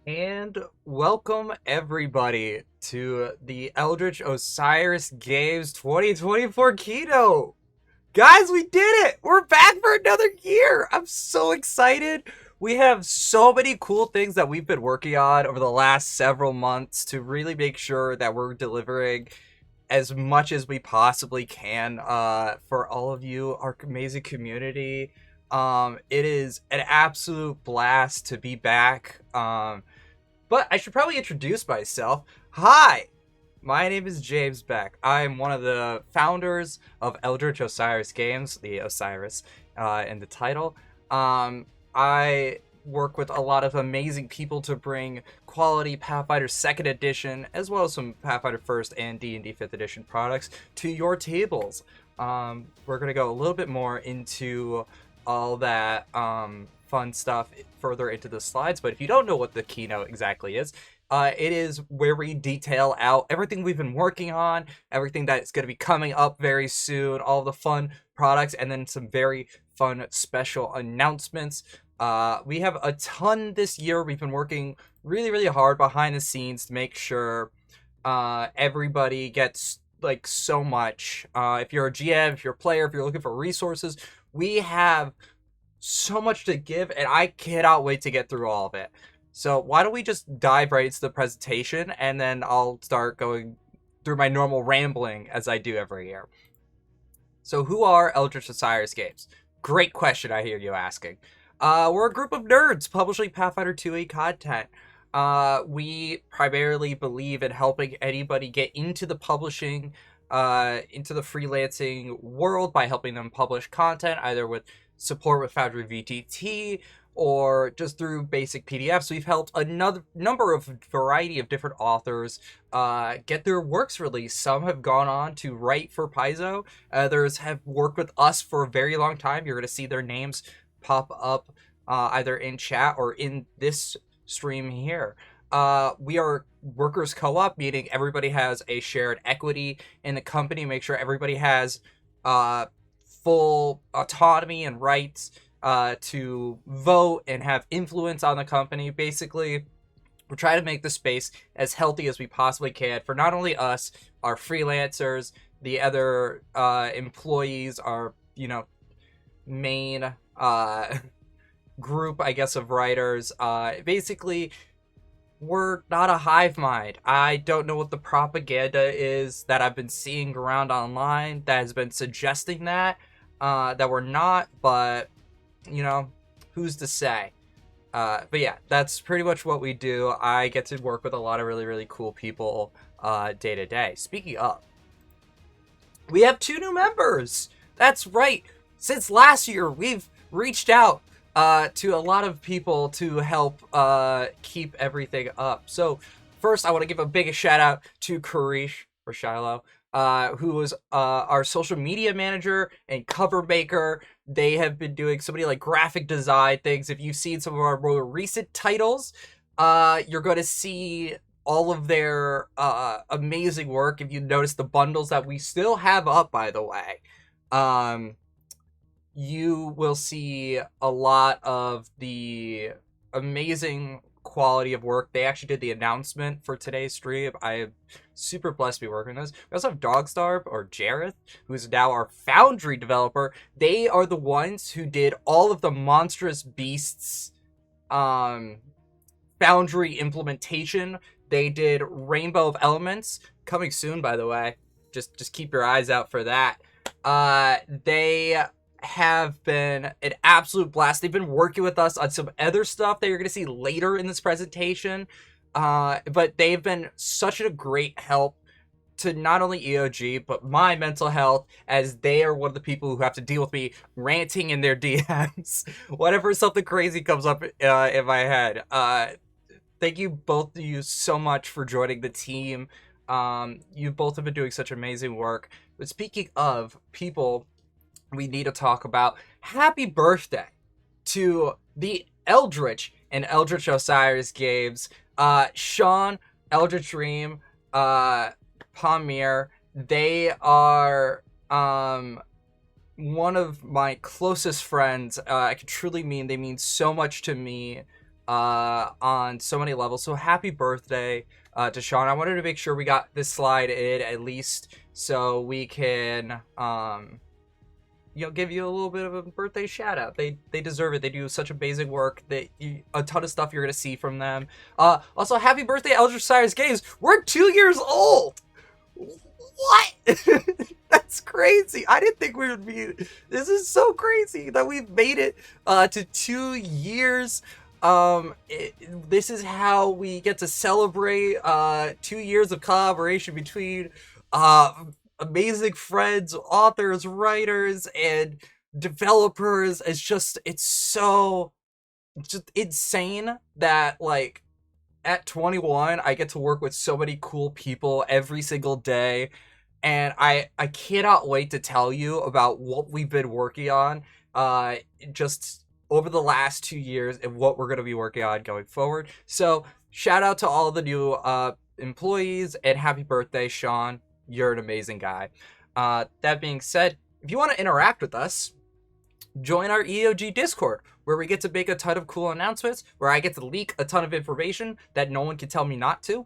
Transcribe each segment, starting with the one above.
And welcome everybody to the Eldritch Osiris Games 2024 Keynote. Guys, we did it! We're back for another year! I'm so excited! We have so many cool things that we've been working on over the last several months to really make sure that we're delivering as much as we possibly can for all of you, our amazing community. It is an absolute blast to be back. But I should probably introduce myself. Hi, my name is James Beck. I'm one of the founders of Eldritch Osiris Games, the Osiris in the title. I work with a lot of amazing people to bring quality Pathfinder 2nd Edition, as well as some Pathfinder 1st and D&D 5th Edition products to your tables. We're going to go a little bit more into all that fun stuff further into the slides, but if you don't know what the keynote exactly is, it is where we detail out everything we've been working on, everything that's going to be coming up very soon, all the fun products, and then some very fun special announcements. We have a ton this year. We've been working really hard behind the scenes to make sure everybody gets like so much. If you're a GM, if you're a player, if you're looking for resources, we have so much to give, and I cannot wait to get through all of it. So why don't we just dive right into the presentation, and then I'll start going through my normal rambling as I do every year. So who are Eldritch Osiris Games? Great question, I hear you asking. We're a group of nerds publishing Pathfinder 2e content. We primarily believe in helping anybody get into the publishing, into the freelancing world by helping them publish content, either with support with Foundry VTT or just through basic PDFs. We've helped a number of variety of different authors get their works released. Some have gone on to write for Paizo. Others have worked with us for a very long time. You're going to see their names pop up either in chat or in this stream here. We are workers co-op, meaning everybody has a shared equity in the company. Make sure everybody has full autonomy and rights to vote and have influence on the company. Basically, We're trying to make the space as healthy as we possibly can for not only us, our freelancers, the other employees, our, main group, I guess, of writers. Basically, we're not a hive mind. I don't know what the propaganda is that I've been seeing around online that has been suggesting that we're not, but, who's to say? But yeah, that's pretty much what we do. I get to work with a lot of really, really cool people day to day. Speaking of, we have 2 new members. That's right. Since last year, we've reached out to a lot of people to help keep everything up. So first, I want to give a big shout out to Karish, or Shiloh, who was our social media manager and cover maker. They have been doing so many graphic design things. If you've seen some of our more recent titles, you're going to see all of their amazing work. If you notice the bundles that we still have up, by the way, you will see a lot of the amazing quality of work. They actually did the announcement for today's stream. I am super blessed to be working on this. We also have Dogstar, or Jareth, who's now our Foundry developer. They are the ones who did all of the Monstrous Beasts Foundry implementation. They did Rainbow of Elements, coming soon, by the way. Just keep your eyes out for that. They have been an absolute blast. They've been working with us on some other stuff that you're going to see later in this presentation. But they've been such a great help to not only EOG, but my mental health, as they are one of the people who have to deal with me ranting in their DMs whenever something crazy comes up in my head. Thank you both of you so much for joining the team. You both have been doing such amazing work. But speaking of people we need to talk about, happy birthday to the Eldritch and Eldritch Osiris games. Sean, Eldritch Dream, Pamir, they are one of my closest friends. I can truly mean they mean so much to me on so many levels. So happy birthday to Sean. I wanted to make sure we got this slide in at least so we can give you a little bit of a birthday shout out. They deserve it. They do such amazing work. A ton of stuff you're gonna see from them. Also, happy birthday, Eldritch Osiris Games. We're 2 years old. What? That's crazy. I didn't think we would be. This is so crazy that we've made it to 2 years. This is how we get to celebrate 2 years of collaboration between amazing friends, authors, writers, and developers. It's so insane that at 21 I get to work with so many cool people every single day, and I cannot wait to tell you about what we've been working on just over the last 2 years and what we're going to be working on going forward. So shout out to all the new employees, and happy birthday, Sean. You're an amazing guy. That being said, if you want to interact with us, join our EOG Discord, where we get to make a ton of cool announcements, where I get to leak a ton of information that no one can tell me not to,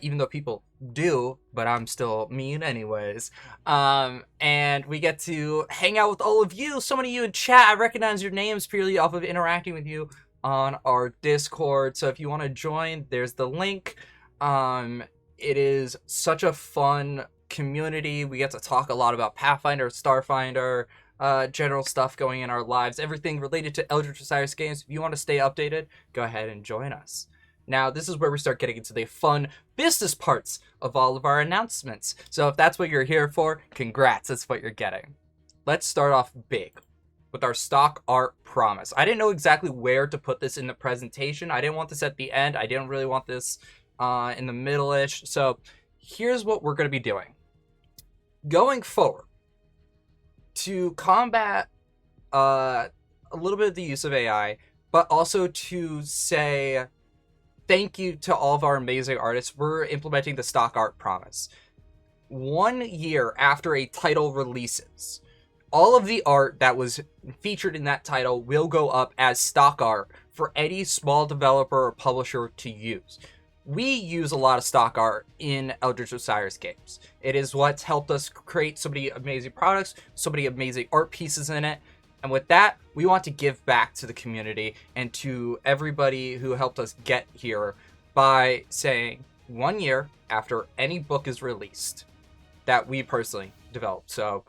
even though people do, but I'm still mean anyways. And we get to hang out with all of you. So many of you in chat, I recognize your names purely off of interacting with you on our Discord. So if you want to join, there's the link. It is such a fun community. We get to talk a lot about Pathfinder, Starfinder, general stuff going in our lives, everything related to Eldritch Osiris games. If you want to stay updated, go ahead and join us. Now, this is where we start getting into the fun business parts of all of our announcements. So if that's what you're here for, congrats, that's what you're getting. Let's start off big with our stock art promise. I didn't know exactly where to put this in the presentation. I didn't want this at the end. I didn't really want this in the middle-ish. So here's what we're going to be doing. Going forward, to combat a little bit of the use of AI, but also to say thank you to all of our amazing artists, we're implementing the stock art promise. 1 year after a title releases, all of the art that was featured in that title will go up as stock art for any small developer or publisher to use. we use a lot of stock art in Eldritch Osiris games. It is what's helped us create so many amazing products, so many amazing art pieces in it. And with that, we want to give back to the community and to everybody who helped us get here by saying 1 year after any book is released that we personally developed. So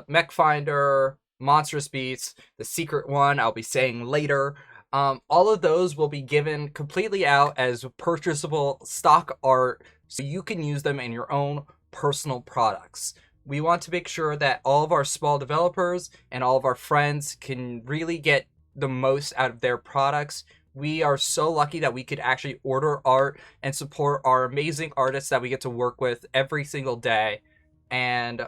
Mech Finder, Monstrous Beasts, the secret one I'll be saying later. All of those will be given completely out as purchasable stock art so you can use them in your own personal products. We want to make sure that all of our small developers and all of our friends can really get the most out of their products. We are so lucky that we could actually order art and support our amazing artists that we get to work with every single day. And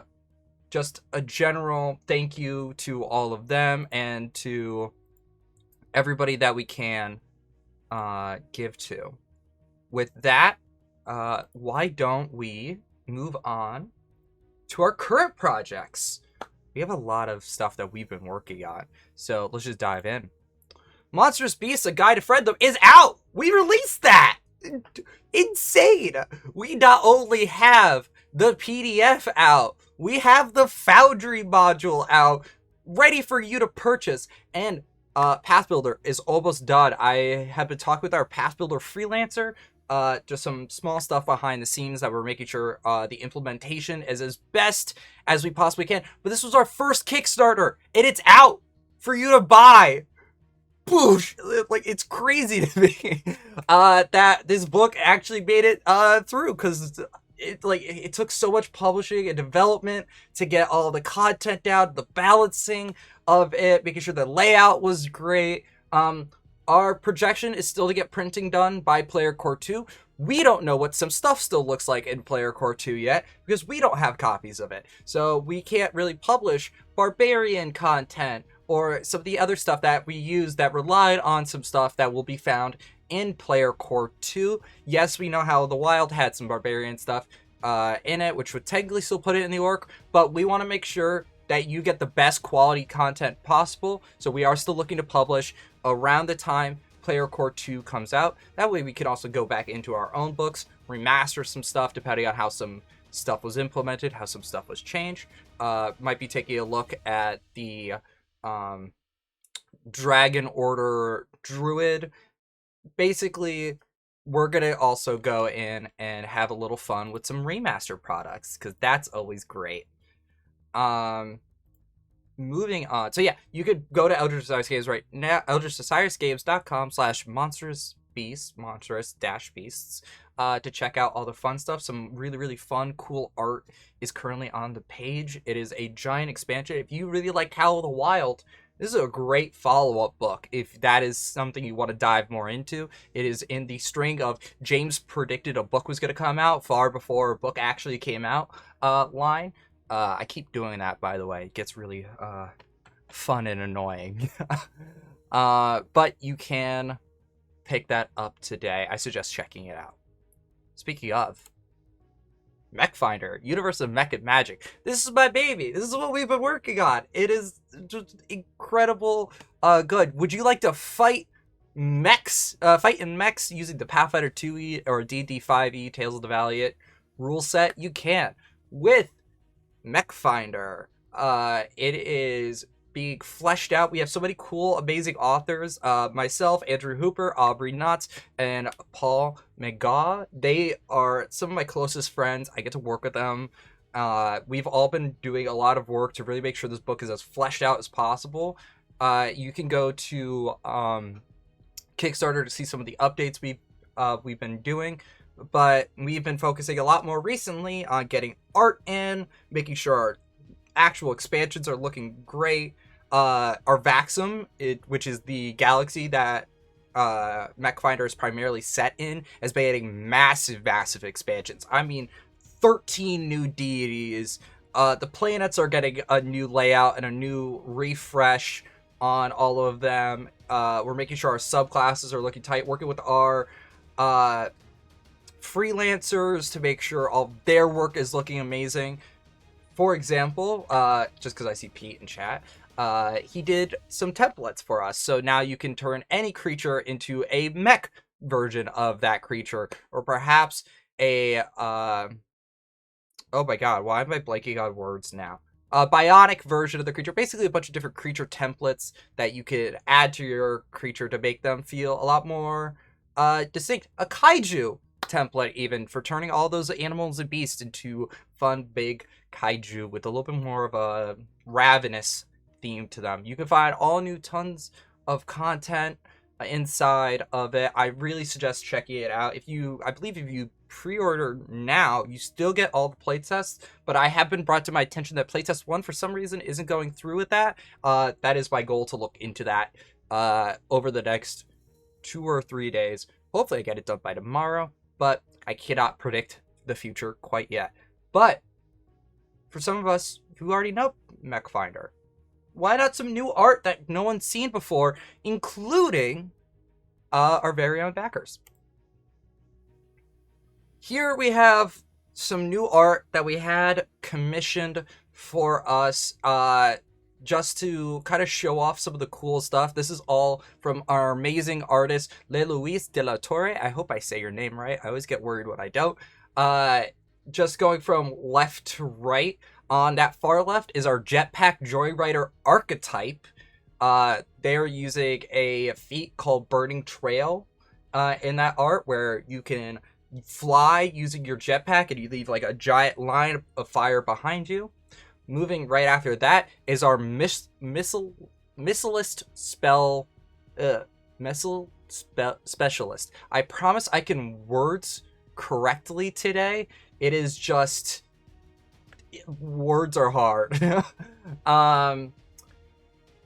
just a general thank you to all of them and to everybody that we can give to. With that, why don't we move on to our current projects? We have a lot of stuff that we've been working on, so let's just dive in. Monstrous Beasts, A Guide to Frienddom is out! We released that! Insane! We not only have the PDF out, we have the Foundry module out, ready for you to purchase, and Path Builder is almost done. I have been talking with our Path Builder freelancer, just some small stuff behind the scenes that we're making sure the implementation is as best as we possibly can. But this was our first Kickstarter, and it's out for you to buy. Boosh! Like, it's crazy to me that this book actually made it through, because it took so much publishing and development to get all the content down, the balancing of it, making sure the layout was great. Our projection is still to get printing done by Player Core 2. We don't know what some stuff still looks like in Player Core 2 yet, because we don't have copies of it. So we can't really publish Barbarian content or some of the other stuff that we use that relied on some stuff that will be found in Player Core 2. Yes, we know how the Wild had some Barbarian stuff in it, which would technically still put it in the Orc, but we want to make sure that you get the best quality content possible. So we are still looking to publish around the time Player Core 2 comes out. That way we can also go back into our own books, remaster some stuff depending on how some stuff was implemented, how some stuff was changed. Might be taking a look at the Dragon Order Druid. Basically, we're gonna also go in and have a little fun with some remaster products, because that's always great. Moving on. So yeah, you could go to Eldritch Osiris Games right now, eldritchosirisgames.com/monstrous-beasts, monstrous-beasts, to check out all the fun stuff. Some really, really fun, cool art is currently on the page. It is a giant expansion. If you really like Call of the Wild, this is a great follow-up book. If that is something you want to dive more into, it is in the string of James predicted a book was going to come out far before a book actually came out line. I keep doing that, by the way. It gets really fun and annoying. But you can pick that up today. I suggest checking it out. Speaking of, Mech Finder, Universe of Mech and Magic. This is my baby. This is what we've been working on. It is just incredible good. Would you like to fight mechs, fight in mechs using the Pathfinder 2e or D&D 5e Tales of the Valiant rule set? You can. With Mech Finder, it is being fleshed out. We have so many cool, amazing authors. Myself, Andrew Hooper, Aubrey Knotts, and Paul McGaw. They are some of my closest friends. I get to work with them. We've all been doing a lot of work to really make sure this book is as fleshed out as possible. You can go to Kickstarter to see some of the updates we've been doing. But we've been focusing a lot more recently on getting art in, making sure our actual expansions are looking great. Our Vaxum, which is the galaxy that Mech Finder is primarily set in, has been getting massive expansions. I mean, 13 new deities. The planets are getting a new layout and a new refresh on all of them. We're making sure our subclasses are looking tight, working with our freelancers to make sure all their work is looking amazing. For example, just because I see Pete in chat, he did some templates for us. So now you can turn any creature into a mech version of that creature, or perhaps a oh my god, why am I blanking on words now? A bionic version of the creature, basically a bunch of different creature templates that you could add to your creature to make them feel a lot more distinct. A kaiju template, even, for turning all those animals and beasts into fun, big kaiju with a little bit more of a ravenous theme to them. You can find all new tons of content inside of it. I really suggest checking it out. I believe if you pre-order now, you still get all the playtests, but I have been brought to my attention that playtest 1 for some reason isn't going through with that. That is my goal, to look into that over the next 2 or 3 days. Hopefully I get it done by tomorrow, but I cannot predict the future quite yet. But for some of us who already know Mech Finder, why not some new art that no one's seen before, including our very own backers? Here we have some new art that we had commissioned for us just to kind of show off some of the cool stuff. This is all from our amazing artist, Le Luis de la Torre. I hope I say your name right. I always get worried when I don't. Just going from left to right, on that far left is our Jetpack Joyrider archetype. They're using a feat called Burning Trail in that art, where you can fly using your jetpack and you leave like a giant line of fire behind you. Moving right after that is our missile specialist. I promise I can words correctly today. It is just, words are hard.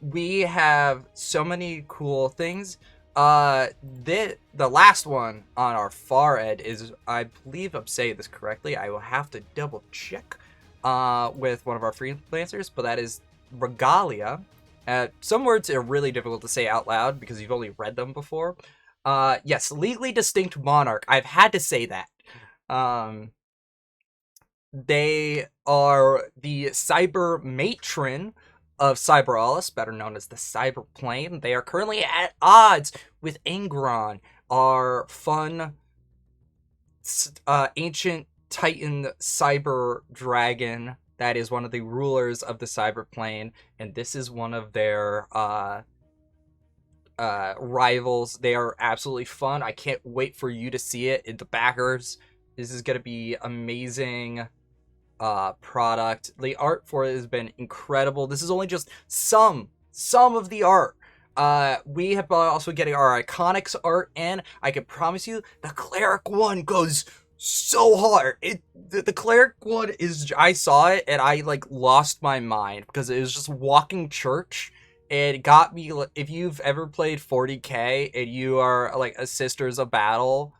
We have so many cool things. The last one on our far end is, I believe I'm saying this correctly, I will have to double check with one of our freelancers, but that is Regalia. Some words are really difficult to say out loud because you've only read them before. Yes, Legally Distinct Monarch. I've had to say that. They are the cyber matron of Cyberalis, better known as the Cyber Plane. They are currently at odds with Angron, our fun ancient Titan cyber dragon that is one of the rulers of the Cyber Plane, and this is one of their rivals. They are absolutely fun. I can't wait for you to see it in the backers. This is going to be amazing product. The art for it has been incredible. This is only just some of the art. We have also getting our Iconics art, and I can promise you the Cleric one goes so hard. The Cleric one is, I saw it and I like lost my mind because it was just walking church. It got me. If you've ever played 40k and you are like a Sisters of Battle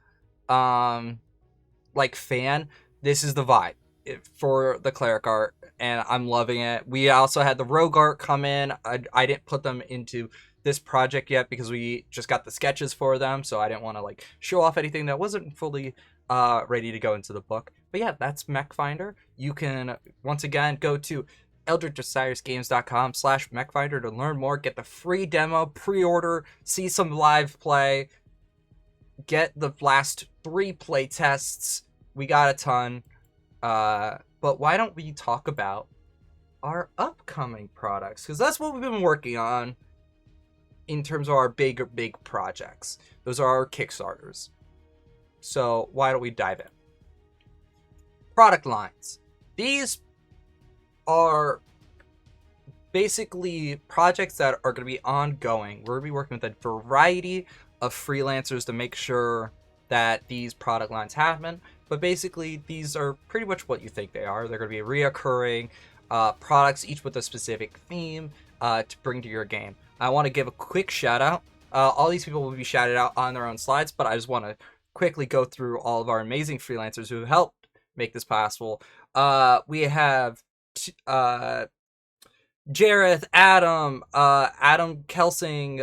like fan, this is the vibe for the Cleric art, and I'm loving it. We also had the Rogue art come in. I didn't put them into this project yet because we just got the sketches for them, so I didn't want to like show off anything that wasn't fully ready to go into the book. But yeah, that's Mech Finder. You can once again go to eldritchosirisgames.com/mechfinder to learn more, get the free demo, pre-order, see some live play, get the last 3 play tests. We got a ton. But why don't we talk about our upcoming products? Because that's what we've been working on in terms of our big projects. Those are our Kickstarters. So why don't we dive in? Product lines. These are basically projects that are going to be ongoing. We're going to be working with a variety of freelancers to make sure that these product lines happen. But basically, these are pretty much what you think they are. They're going to be reoccurring products, each with a specific theme to bring to your game. I want to give a quick shout out. All these people will be shouted out on their own slides, but I just want to quickly go through all of our amazing freelancers who helped make this possible. We have Jareth, Adam Kelsing,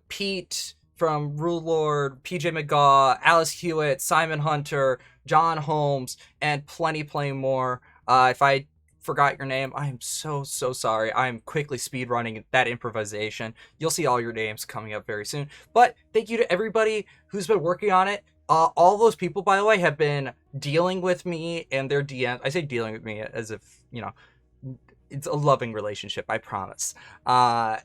Pete from Rule Lord, PJ McGaw, Alice Hewitt, Simon Hunter, John Holmes, and plenty more. If I forgot your name, I am so sorry. I am quickly speedrunning that improvisation. You'll see all your names coming up very soon. But thank you to everybody who's been working on it. All those people, by the way, have been dealing with me and their DM. I say dealing with me as if, it's a loving relationship, I promise. But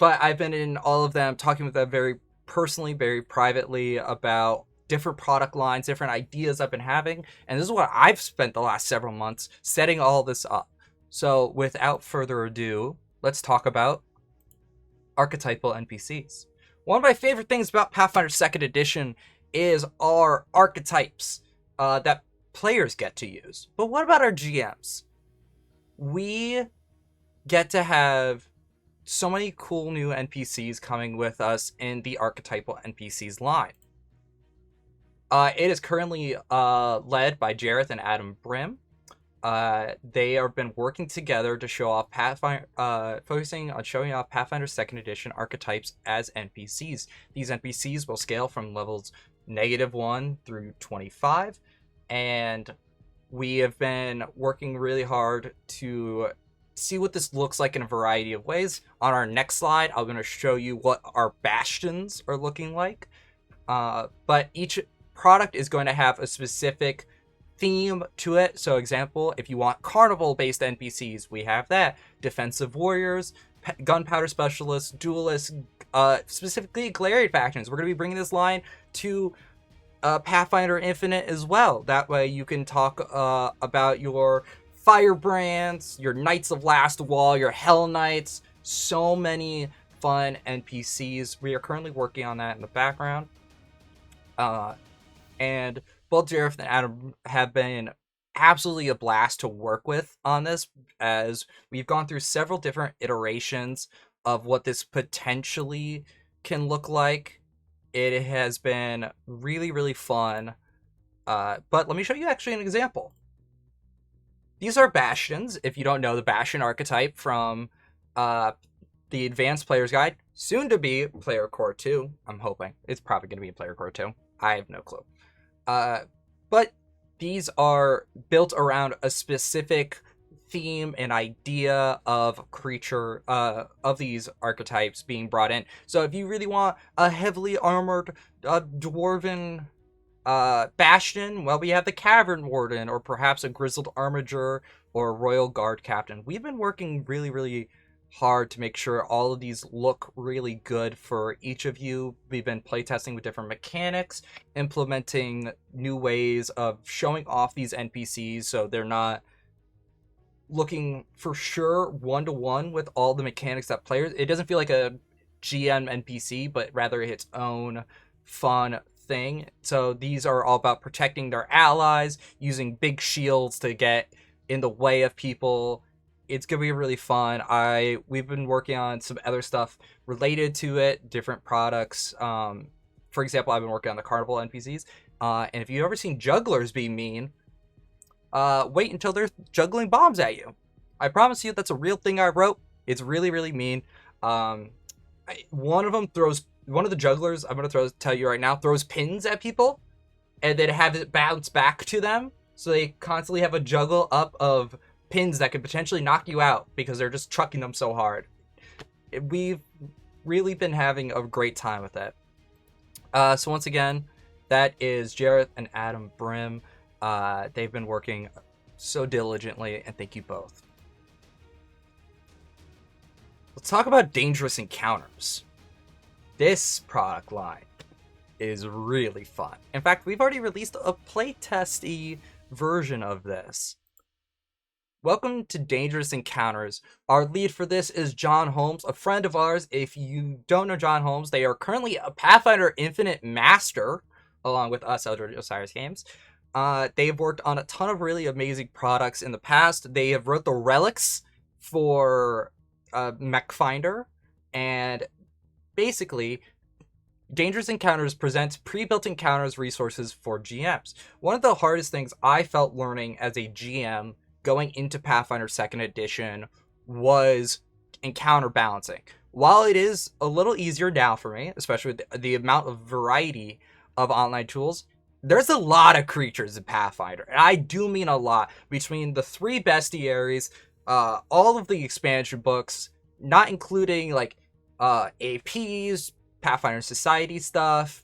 I've been in all of them, talking with them very personally, very privately about different product lines, different ideas I've been having. And this is what I've spent the last several months setting all this up. So without further ado, let's talk about archetypal NPCs. One of my favorite things about Pathfinder 2nd Edition is our archetypes that players get to use. But what about our GMs? We get to have so many cool new NPCs coming with us in the archetypal NPCs line. It is currently led by Jareth and Adam Brim. They have been working together to show off Pathfinder, focusing on showing off Pathfinder 2nd Edition archetypes as NPCs. These NPCs will scale from levels -1 through 25, and we have been working really hard to see what this looks like in a variety of ways. On our next slide, I'm going to show you what our bastions are looking like. But each product is going to have a specific theme to it. So example, if you want carnival-based NPCs, we have that. Defensive warriors, gunpowder specialists, duelists, specifically Galarian factions. We're going to be bringing this line to Pathfinder Infinite as well. That way you can talk about your Firebrands, your Knights of Last Wall, your Hell Knights. So many fun NPCs. We are currently working on that in the background. And both Jareth and Adam have been absolutely a blast to work with on this, as we've gone through several different iterations of what this potentially can look like. It has been really, really fun. But let me show you actually an example. These are Bastions, if you don't know the Bastion archetype from the Advanced Player's Guide. Soon to be Player Core 2, I'm hoping. It's probably going to be Player Core 2. I have no clue. But these are built around a specific theme and idea of creature, of these archetypes being brought in. So if you really want a heavily armored dwarven Bastion, well, we have the Cavern Warden, or perhaps a Grizzled Armiger or a Royal Guard Captain. We've been working really, really hard to make sure all of these look really good for each of you. We've been playtesting with different mechanics, implementing new ways of showing off these NPCs so they're not looking for sure one-to-one with all the mechanics that players. It doesn't feel like a GM NPC, but rather its own fun thing. So these are all about protecting their allies, using big shields to get in the way of people. It's gonna be really fun. We've been working on some other stuff related to it, different products. For example, I've been working on the carnival NPCs. And if you've ever seen jugglers be mean, wait until they're juggling bombs at you. I promise you, that's a real thing I wrote. It's really, really mean. One of the jugglers, I'm gonna tell you right now, throws pins at people, and then have it bounce back to them. So they constantly have a juggle up of pins that could potentially knock you out because they're just chucking them so hard. We've really been having a great time with it. So once again, that is Jareth and Adam Brim. They've been working so diligently, and thank you both. Let's talk about Dangerous Encounters. This product line is really fun. In fact, we've already released a playtesty version of this. Welcome to Dangerous Encounters. Our lead for this is John Holmes, a friend of ours. If you don't know John Holmes, they are currently a Pathfinder Infinite Master, along with us, Eldritch Osiris Games. They've worked on a ton of really amazing products in the past. They have wrote the relics for Mech Finder, and basically, Dangerous Encounters presents pre-built encounters resources for GMs. One of the hardest things I felt learning as a GM going into Pathfinder 2nd Edition was encounter balancing. While it is a little easier now for me, especially with the amount of variety of online tools, there's a lot of creatures in Pathfinder, and I do mean a lot. Between the 3 bestiaries, all of the expansion books, not including like APs, Pathfinder Society stuff,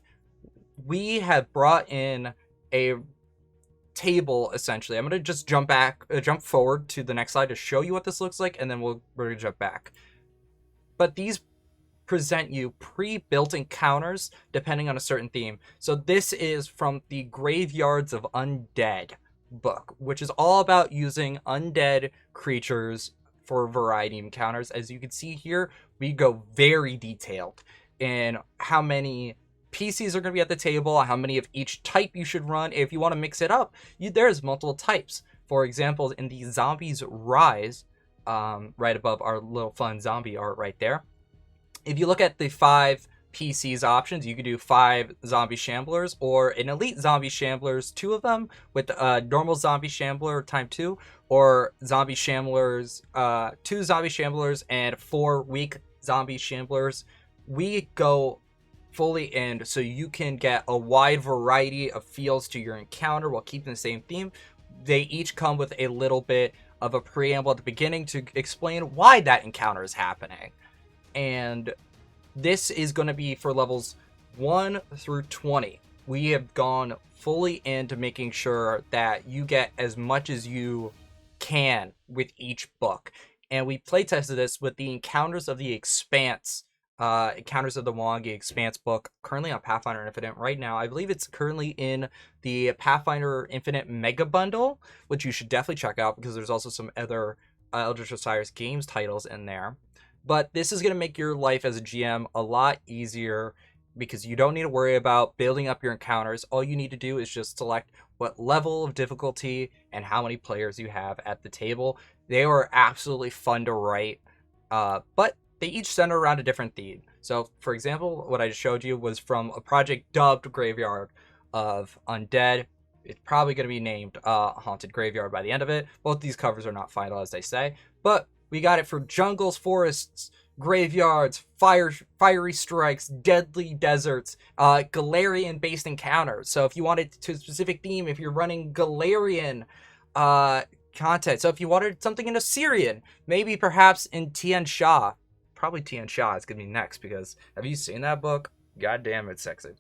we have brought in a table essentially. I'm gonna just jump forward to the next slide to show you what this looks like, and then we're gonna jump back. But these present you pre-built encounters depending on a certain theme. So this is from the Graveyards of Undead book, which is all about using undead creatures for a variety of encounters. As you can see here, we go very detailed in how many PCs are going to be at the table, how many of each type you should run. If you want to mix it up, there's multiple types. For example, in the Zombies Rise, right above our little fun zombie art right there, if you look at the 5 PCs options, you could do 5 zombie shamblers or an elite zombie shamblers, 2 of them, with a normal zombie shambler time 2, or zombie shamblers, 2 zombie shamblers and 4 weak zombie shamblers. We go fully in so you can get a wide variety of feels to your encounter while keeping the same theme. They each come with a little bit of a preamble at the beginning to explain why that encounter is happening. And this is going to be for levels 1 through 20. We have gone fully into making sure that you get as much as you can with each book. And we playtested this with the Encounters of the Expanse, Encounters of the Wongi Expanse book, currently on Pathfinder Infinite right now. I believe it's currently in the Pathfinder Infinite Mega Bundle, which you should definitely check out because there's also some other Eldritch Osiris games titles in there. But this is going to make your life as a GM a lot easier because you don't need to worry about building up your encounters. All you need to do is just select what level of difficulty and how many players you have at the table. They are absolutely fun to write, but they each center around a different theme. So, for example, what I just showed you was from a project dubbed Graveyard of Undead. It's probably going to be named Haunted Graveyard by the end of it. Both these covers are not final, as they say, but we got it for jungles, forests, graveyards, fiery strikes, deadly deserts, Galarian-based encounters. So if you wanted to a specific theme, if you're running Galarian content. So if you wanted something in Assyrian, maybe perhaps in Tian Sha. Probably Tian Sha is going to be next because have you seen that book? God damn, it's sexy.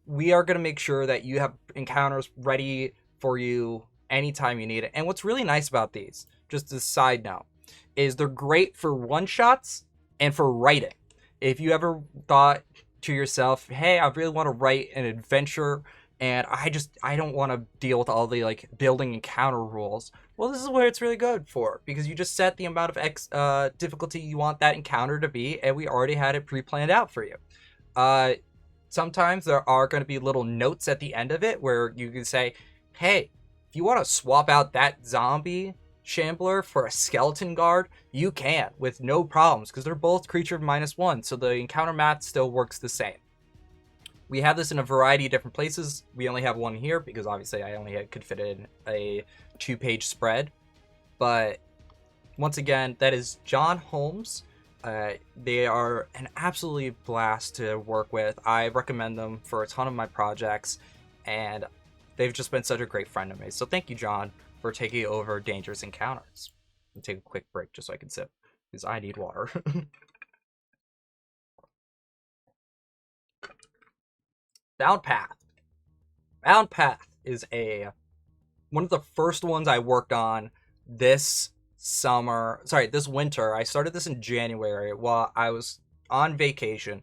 We are going to make sure that you have encounters ready for you anytime you need it. And what's really nice about these, just a side note, is they're great for one-shots and for writing. If you ever thought to yourself, hey, I really want to write an adventure and I don't want to deal with all the like building encounter rules, well, this is where it's really good for, because you just set the amount of difficulty you want that encounter to be, and we already had it pre-planned out for you. Sometimes there are going to be little notes at the end of it where you can say, hey, if you want to swap out that zombie shambler for a skeleton guard, you can with no problems because they're both creature -1, so the encounter math still works the same. We have this in a variety of different places. We only have one here because obviously I only could fit in a 2-page spread. But once again, that is John Holmes. They are an absolutely blast to work with. I recommend them for a ton of my projects, and they've just been such a great friend of me. So thank you, John, for taking over Dangerous Encounters. I'll take a quick break just so I can sip, because I need water. Bound Path. Bound Path is one of the first ones I worked on this winter. I started this in January while I was on vacation.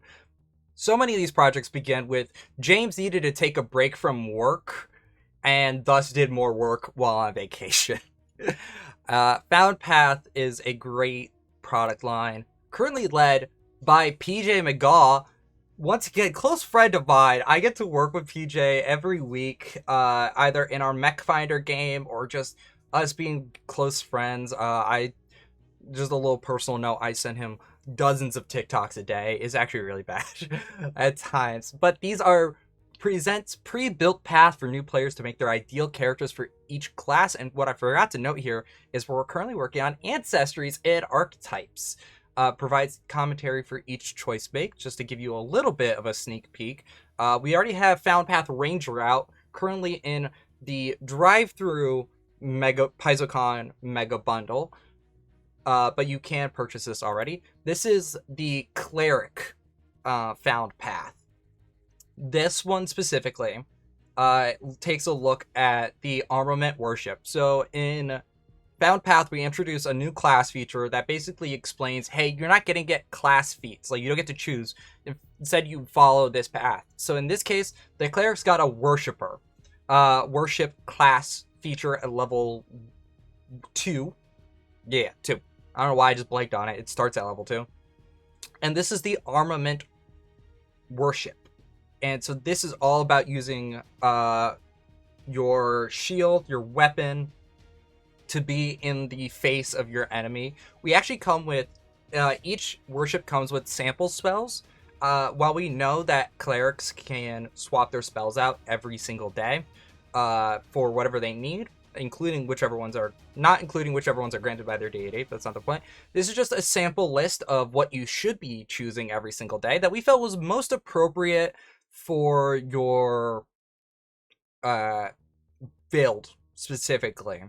So many of these projects begin with James needed to take a break from work and thus did more work while on vacation. Bound Path is a great product line, currently led by PJ McGaw. Once again, close friend of mine. I get to work with PJ every week, either in our Mech Finder game or just us being close friends. Just a little personal note, I send him dozens of TikToks a day. It's actually really bad at times. But these are presents pre-built path for new players to make their ideal characters for each class. And what I forgot to note here is we're currently working on ancestries and archetypes. provides commentary for each choice make, just to give you a little bit of a sneak peek. We already have Found Path Ranger out, currently in the drive-through Mega PaizoCon Mega Bundle, but you can purchase this already. This is the Cleric Found Path. This one specifically takes a look at the armament worship. So in Found Path, we introduce a new class feature that basically explains, hey, you're not going to get class feats. Like, you don't get to choose. Instead, you follow this path. So in this case, the Cleric's got a Worshipper. Worship class feature at level 2. Yeah, 2. I don't know why I just blanked on it. It starts at level 2. And this is the armament worship. And so this is all about using your shield, your weapon, to be in the face of your enemy. We actually come with, each worship comes with sample spells. While we know that clerics can swap their spells out every single day for whatever they need, not including whichever ones are granted by their deity. That's not the point. This is just a sample list of what you should be choosing every single day that we felt was most appropriate for your build specifically.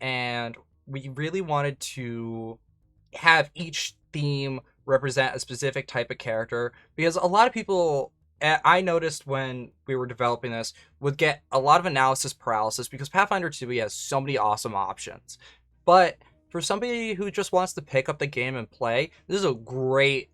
And we really wanted to have each theme represent a specific type of character, because a lot of people, I noticed when we were developing this, would get a lot of analysis paralysis because Pathfinder 2e has so many awesome options. But for somebody who just wants to pick up the game and play, this is a great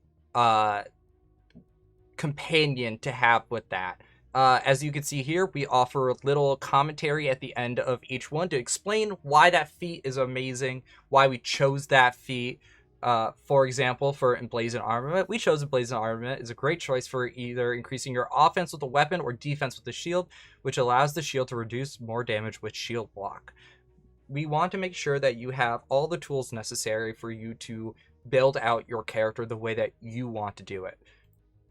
companion to have with that. As you can see here, we offer a little commentary at the end of each one to explain why that feat is amazing, why we chose that feat. For example, for Emblazoned Armament, we chose Emblazoned Armament is a great choice for either increasing your offense with a weapon or defense with the shield, which allows the shield to reduce more damage with shield block. We want to make sure that you have all the tools necessary for you to build out your character the way that you want to do it.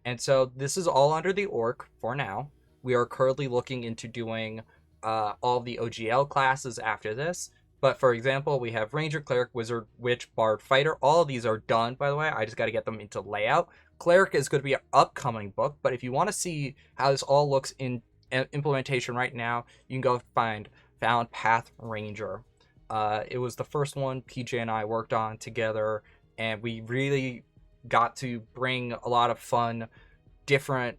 And so this is all under the orc for now. We are currently looking into doing all the OGL classes after this. But for example, we have Ranger, Cleric, Wizard, Witch, Bard, Fighter. All of these are done, by the way. I just got to get them into layout. Cleric is going to be an upcoming book. But if you want to see how this all looks in implementation right now, you can go find Found Path Ranger. It was the first one PJ and I worked on together. And we really got to bring a lot of fun, different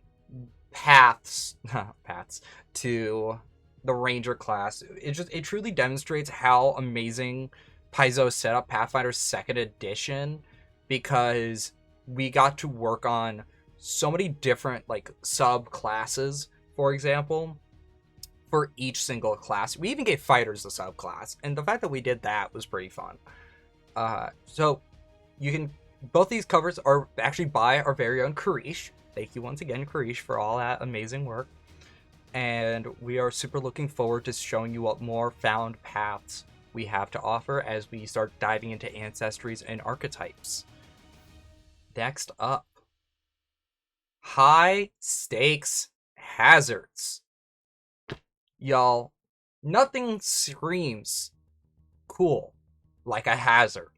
paths to the Ranger class. It truly demonstrates how amazing Paizo set up Pathfinder 2nd edition, because we got to work on so many different like subclasses, for example, for each single class. We even gave fighters a subclass, and the fact that we did that was pretty fun. So you can, both these covers are actually by our very own Karish. Thank you once again, Karish, for all that amazing work. And we are super looking forward to showing you what more found paths we have to offer as we start diving into ancestries and archetypes. Next up, high stakes hazards. Y'all, nothing screams cool like a hazard.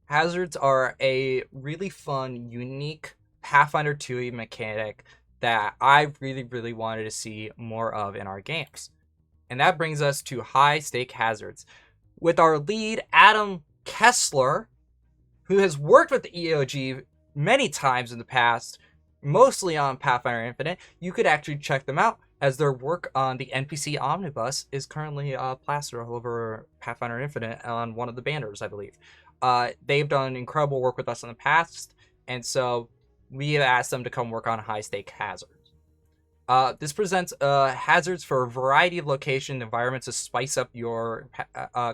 Hazards are a really fun, unique Pathfinder 2e mechanic that I really, really wanted to see more of in our games. And that brings us to high stake hazards. With our lead, Adam Kessler, who has worked with the EOG many times in the past, mostly on Pathfinder Infinite. You could actually check them out, as their work on the NPC Omnibus is currently plastered all over Pathfinder Infinite on one of the banners, I believe. They've done incredible work with us in the past, and so we have asked them to come work on high-stake hazards. This presents hazards for a variety of location environments to spice up your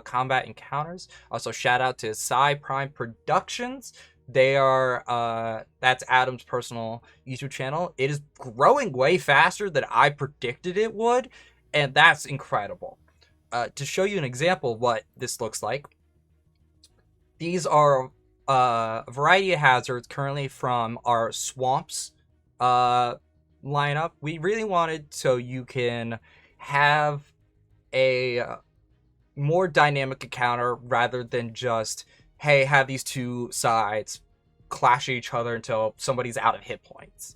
combat encounters. Also, shout out to Psy Prime Productions. They are, that's Adam's personal YouTube channel. It is growing way faster than I predicted it would, and that's incredible. To show you an example of what this looks like, these are a variety of hazards currently from our swamps lineup. We really wanted so you can have a more dynamic encounter rather than just, hey, have these two sides, clash each other until somebody's out of hit points.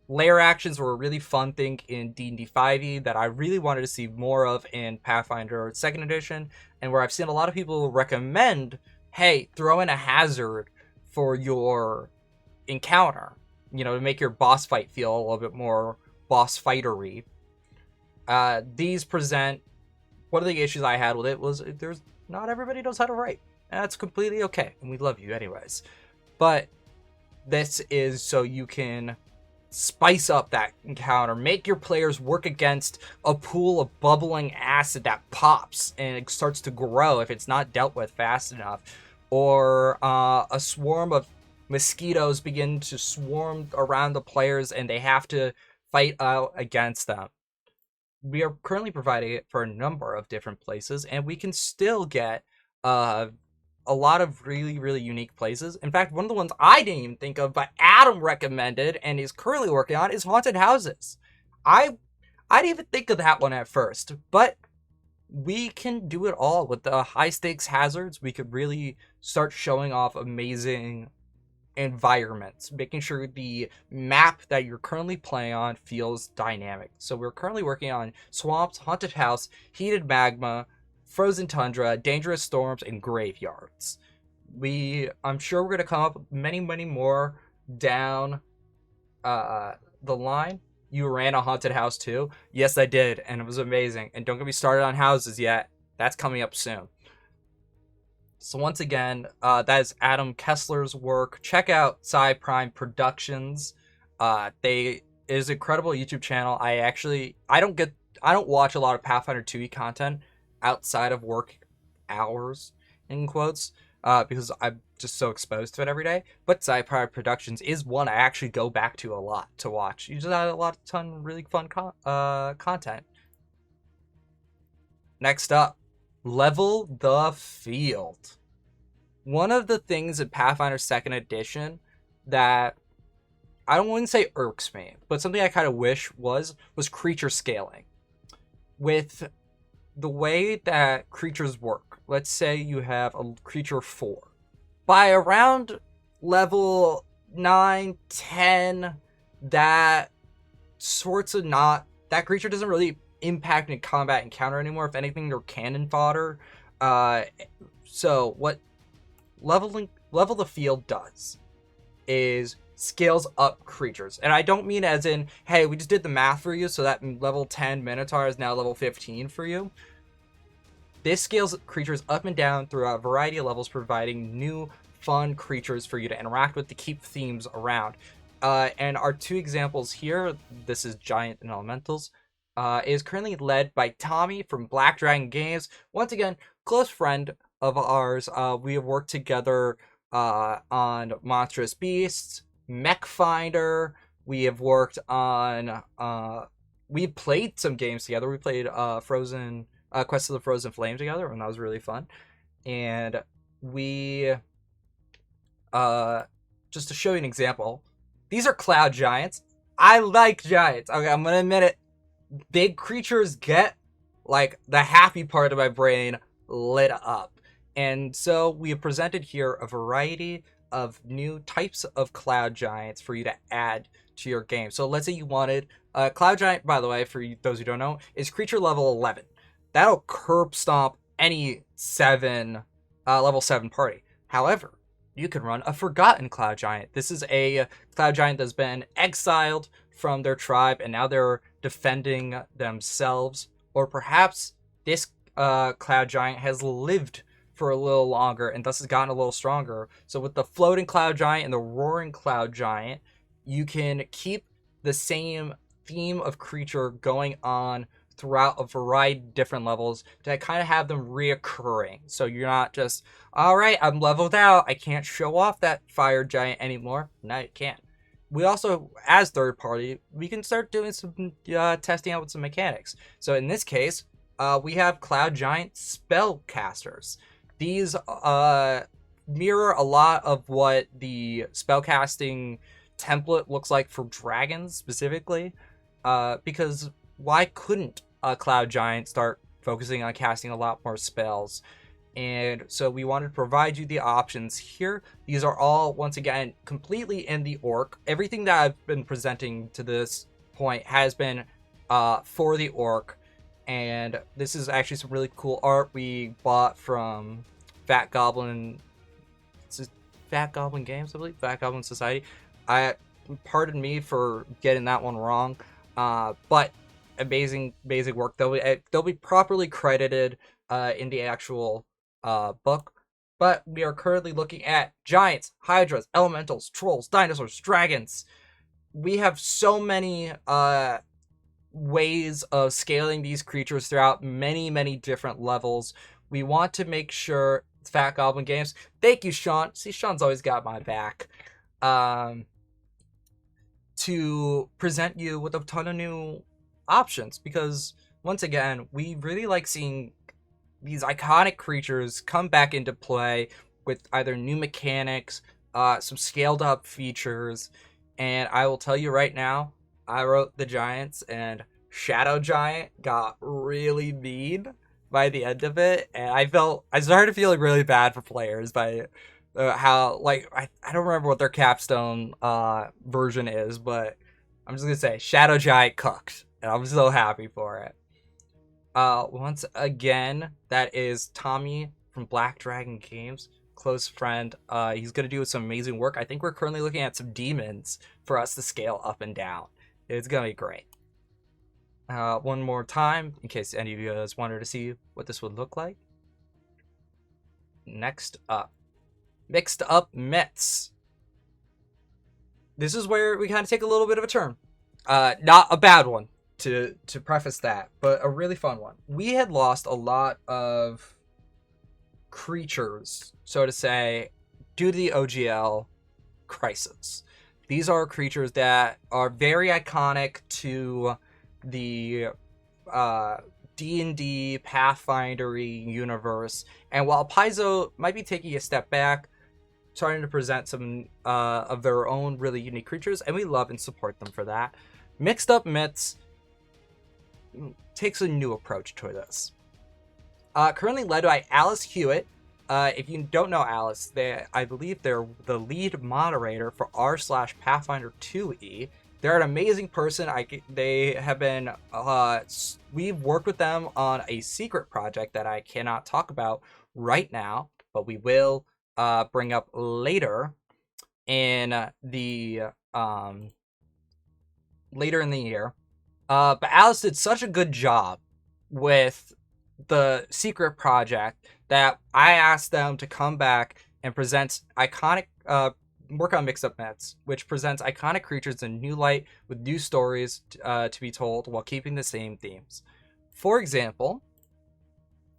Layer actions were a really fun thing in D&D 5e that I really wanted to see more of in Pathfinder 2nd edition, and where I've seen a lot of people recommend, hey, throw in a hazard for your encounter, to make your boss fight feel a little bit more boss fightery. These present, one of the issues I had with it was not everybody knows how to write. And that's completely okay, and we love you anyways. But this is so you can spice up that encounter, make your players work against a pool of bubbling acid that pops and it starts to grow if it's not dealt with fast enough, or a swarm of mosquitoes begin to swarm around the players and they have to fight out against them. We are currently providing it for a number of different places, and we can still get a lot of really, really unique places. In fact, one of the ones I didn't even think of, but Adam recommended and is currently working on, is haunted houses. I didn't even think of that one at first, but we can do it all with the high stakes hazards. We could really start showing off amazing environments, making sure the map that you're currently playing on feels dynamic. So we're currently working on swamps, haunted house, heated magma, frozen tundra, dangerous storms, and graveyards. I'm sure we're going to come up with many, many more down the line. You ran a haunted house too? Yes, I did, and it was amazing. And don't get me started on houses yet. That's coming up soon. So once again, that is Adam Kessler's work. Check out Sci Prime Productions. It is an incredible YouTube channel. I don't watch a lot of Pathfinder 2e content outside of work hours, in quotes, because I'm just so exposed to it every day. But Sci-Fi Productions is one I actually go back to a lot to watch. You just had a ton of really fun content. Next up, level the field. One of the things in Pathfinder 2nd edition that I wouldn't say irks me, but something I kind of wish was creature scaling. With the way that creatures work, let's say you have a creature 4. By around level 9, 10, that creature doesn't really impact a combat encounter anymore. If anything, they're cannon fodder. So what level the field does is scales up creatures. And I don't mean as in, hey, we just did the math for you, so that level 10 Minotaur is now level 15 for you. This scales creatures up and down throughout a variety of levels, providing new fun creatures for you to interact with to keep themes around. And our two examples here, this is Giant and Elementals, is currently led by Tommy from Black Dragon Games. Once again, close friend of ours. We have worked together on Monstrous Beasts, Mech Finder. We have worked on we played some games together. We played Frozen Quest of the Frozen Flame together, and that was really fun. And we just to show you an example, these are cloud giants. I like giants. Okay, I'm gonna admit it. Big creatures get like the happy part of my brain lit up. And so we have presented here a variety of new types of cloud giants for you to add to your game. So let's say you wanted a cloud giant, by the way, for those who don't know, is creature level 11. That'll curb stomp any level 7 party. However, you can run a forgotten cloud giant. This is a cloud giant that's been exiled from their tribe and now they're defending themselves. Or perhaps this cloud giant has lived for a little longer and thus has gotten a little stronger. So with the floating cloud giant and the roaring cloud giant, you can keep the same theme of creature going on throughout a variety of different levels to kind of have them reoccurring. So you're not just, all right, I'm leveled out, I can't show off that fire giant anymore. Now you can. We also, as third party, we can start doing some testing out with some mechanics. So in this case, we have cloud giant spellcasters. These mirror a lot of what the spellcasting template looks like for dragons specifically, because why couldn't a cloud giant start focusing on casting a lot more spells? And so we wanted to provide you the options here. These are all, once again, completely in the orc. Everything that I've been presenting to this point has been for the orc. And this is actually some really cool art we bought from Fat Goblin Games, I believe. Fat Goblin Society. Pardon me for getting that one wrong. But amazing work. They'll be properly credited in the actual book, but we are currently looking at giants, hydras, elementals, trolls, dinosaurs, dragons. We have so many ways of scaling these creatures throughout many different levels. We want to make sure Fat Goblin Games, thank you, Sean. See, Sean's always got my back. To present you with a ton of new options, because once again, we really like seeing these iconic creatures come back into play with either new mechanics, some scaled up features, and I will tell you right now, I wrote the giants, and Shadow Giant got really mean by the end of it, and I started feeling really bad for players by how, like, I don't remember what their capstone version is, but I'm just gonna say Shadow Giant cooked, and I'm so happy for it. Once again, that is Tommy from Black Dragon Games, close friend. He's gonna do some amazing work. I think we're currently looking at some demons for us to scale up and down. It's gonna be great. One more time, in case any of you guys wanted to see what this would look like. Next up, Mixed Up Myths. This is where we kind of take a little bit of a turn. Not a bad one, to preface that, but a really fun one. We had lost a lot of creatures, so to say, due to the OGL crisis. These are creatures that are very iconic to the D&D Pathfindery universe, and while Paizo might be taking a step back, starting to present some of their own really unique creatures, and we love and support them for that. Mixed Up Myths takes a new approach to this. Currently led by Alice Hewitt. If you don't know Alice, I believe they're the lead moderator for r/Pathfinder 2e. They're an amazing person. They have been, we've worked with them on a secret project that I cannot talk about right now, but we will bring up later in the year. But Alice did such a good job with the secret project that I asked them to come back and present iconic, work on Mixed Up Myths, which presents iconic creatures in new light with new stories to be told while keeping the same themes. For example,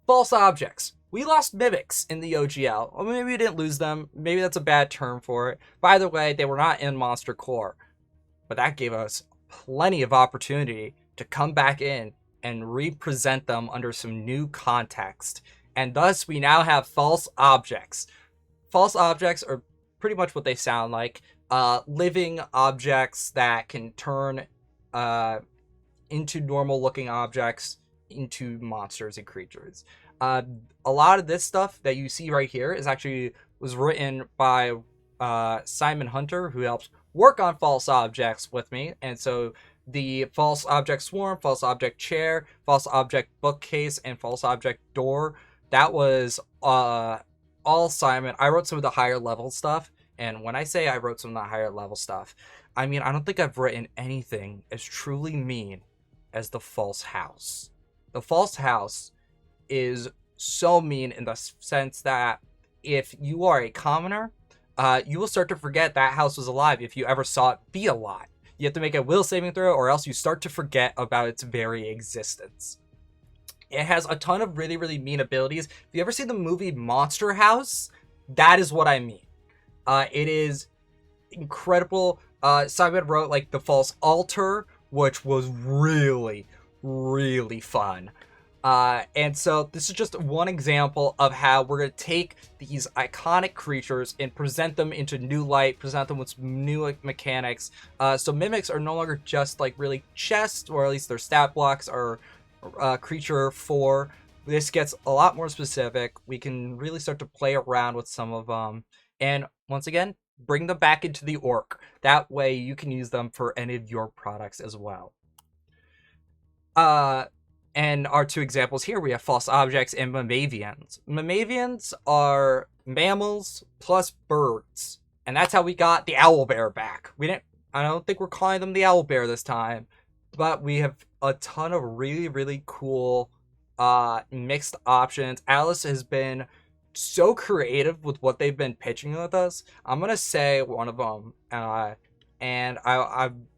false objects. We lost mimics in the OGL. Or maybe we didn't lose them. Maybe that's a bad term for it. By the way, they were not in Monster Core. But that gave us plenty of opportunity to come back in and represent them under some new context. And thus, we now have false objects. False objects are pretty much what they sound like. Living objects that can turn into normal-looking objects into monsters and creatures. A lot of this stuff that you see right here was written by Simon Hunter, who helps work on false objects with me. And so the false object swarm, false object chair, false object bookcase, and false object door, that was all Simon. I wrote some of the higher level stuff. And when I say I wrote some of the higher level stuff, I mean, I don't think I've written anything as truly mean as the false house. The false house is so mean in the sense that if you are a commoner, you will start to forget that house was alive if you ever saw it be alive. You have to make a will saving throw, or else you start to forget about its very existence. It has a ton of really, really mean abilities. If you ever see the movie Monster House, that is what I mean. It is incredible. Simon wrote like the false altar, which was really, really fun. And so this is just one example of how we're going to take these iconic creatures and present them into new light, present them with new mechanics. So mimics are no longer just like really chests, or at least their stat blocks are creature 4. this gets a lot more specific. We can really start to play around with some of them. And once again, bring them back into the orc. That way you can use them for any of your products as well. And our two examples here, we have false objects and mammavians. Mammavians are mammals plus birds. And that's how we got the owlbear back. I don't think we're calling them the owlbear this time, but we have a ton of really, really cool mixed options. Alice has been so creative with what they've been pitching with us. I'm gonna say one of them, and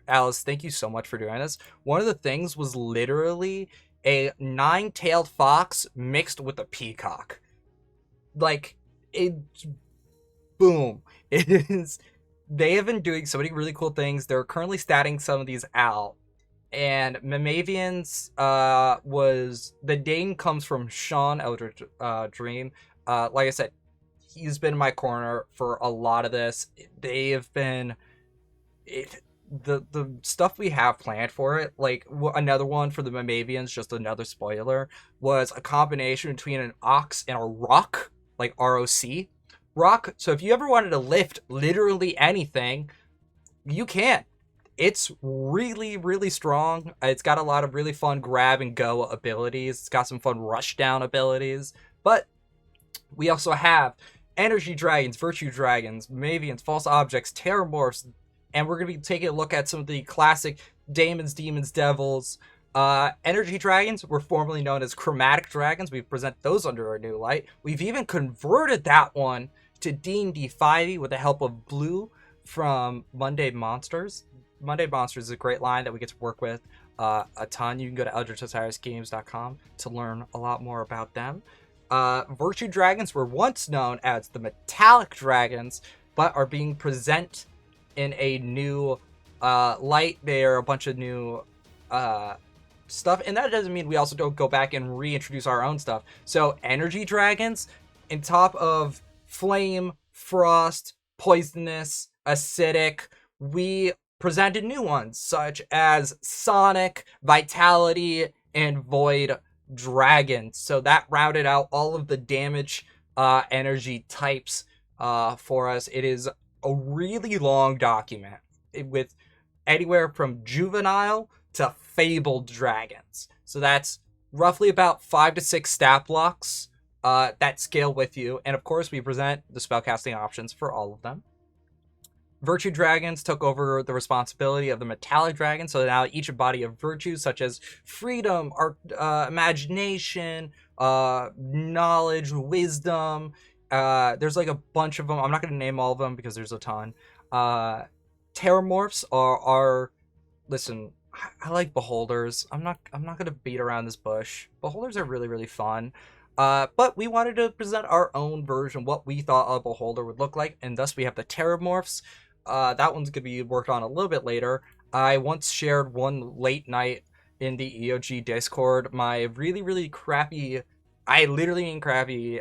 Alice, thank you so much for doing this. One of the things was literally a 9-tailed fox mixed with a peacock. Like, boom. It is. They have been doing so many really cool things. They're currently statting some of these out. And Mammavians was the name comes from Sean Eldritch Dream. Like I said, he's been in my corner for a lot of this. They have been the stuff we have planned for it. Like another one for the Mammavians, just another spoiler, was a combination between an ox and a rock, like ROC rock. So if you ever wanted to lift literally anything, you can. It's really, really strong. It's got a lot of really fun grab and go abilities. It's got some fun rush down abilities. But we also have energy dragons, virtue dragons, Mavians, false objects, terramorphs, and we're going to be taking a look at some of the classic daemons, demons, devils. Energy dragons were formerly known as chromatic dragons. We present those under a new light. We've even converted that one to D&D 5e with the help of Blue from Monday Monsters. Monday Monsters is a great line that we get to work with a ton. You can go to eldritchosirisgames.com to learn a lot more about them. Virtue dragons were once known as the metallic dragons, but are being present in a new light. They are a bunch of new stuff, and that doesn't mean we also don't go back and reintroduce our own stuff. So energy dragons, on top of flame, frost, poisonous, acidic, we presented new ones such as Sonic, Vitality, and Void Dragon. So that routed out all of the damage energy types for us. It is a really long document with anywhere from juvenile to fabled dragons. So that's roughly about 5 to 6 stat blocks that scale with you. And of course, we present the spellcasting options for all of them. Virtue dragons took over the responsibility of the metallic dragon, so now each body of virtues such as freedom, art, imagination, knowledge, wisdom. There's like a bunch of them. I'm not going to name all of them because there's a ton. Terramorphs are listen. I like beholders. I'm not going to beat around this bush. Beholders are really, really fun. But we wanted to present our own version, what we thought a beholder would look like, and thus we have the terramorphs. That one's going to be worked on a little bit later. I once shared one late night in the EOG Discord my really, really crappy, I literally mean crappy,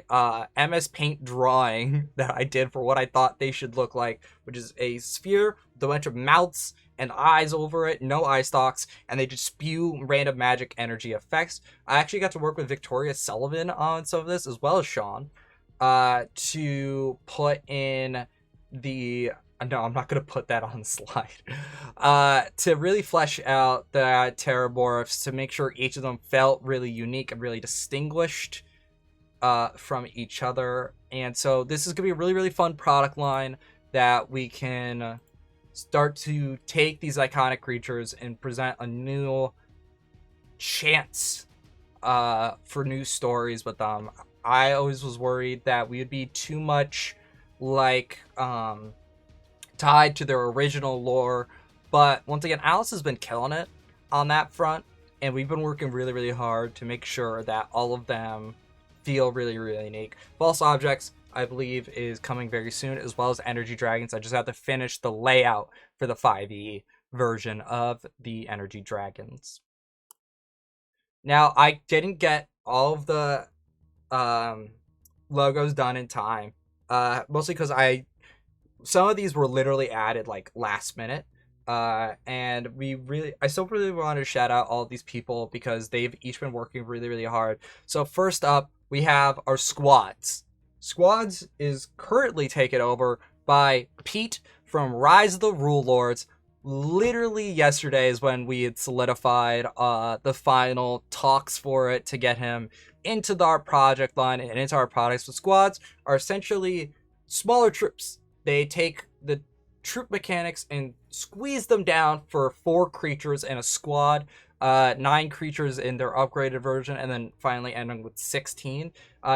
MS Paint drawing that I did for what I thought they should look like, which is a sphere with a bunch of mouths and eyes over it, no eye stalks, and they just spew random magic energy effects. I actually got to work with Victoria Sullivan on some of this, as well as Sean, to put in the... No, I'm not going to put that on the slide. To really flesh out the terramorphs, to make sure each of them felt really unique and really distinguished from each other. And so this is going to be a really, really fun product line that we can start to take these iconic creatures and present a new chance for new stories with them. I always was worried that we would be too much like... tied to their original lore, but once again, Alice has been killing it on that front, and we've been working really, really hard to make sure that all of them feel really, really unique. False objects, I believe, is coming very soon, as well as energy dragons. I just have to finish the layout for the 5e version of the energy dragons. Now, I didn't get all of the logos done in time, mostly because some of these were literally added like last minute. And I still really want to shout out all these people because they've each been working really, really hard. So first up, we have our squads. Squads is currently taken over by Pete from Rise of the Rule Lords. Literally yesterday is when we had solidified the final talks for it to get him into our project line and into our products. But squads are essentially smaller troops. They take the troop mechanics and squeeze them down for 4 creatures in a squad, 9 creatures in their upgraded version, and then finally ending with 16.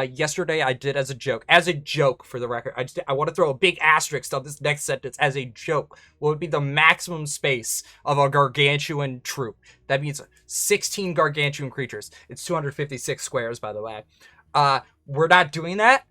Yesterday I did as a joke for the record. I want to throw a big asterisk on this next sentence as a joke. What would be the maximum space of a gargantuan troop? That means 16 gargantuan creatures. It's 256 squares, by the way. We're not doing that.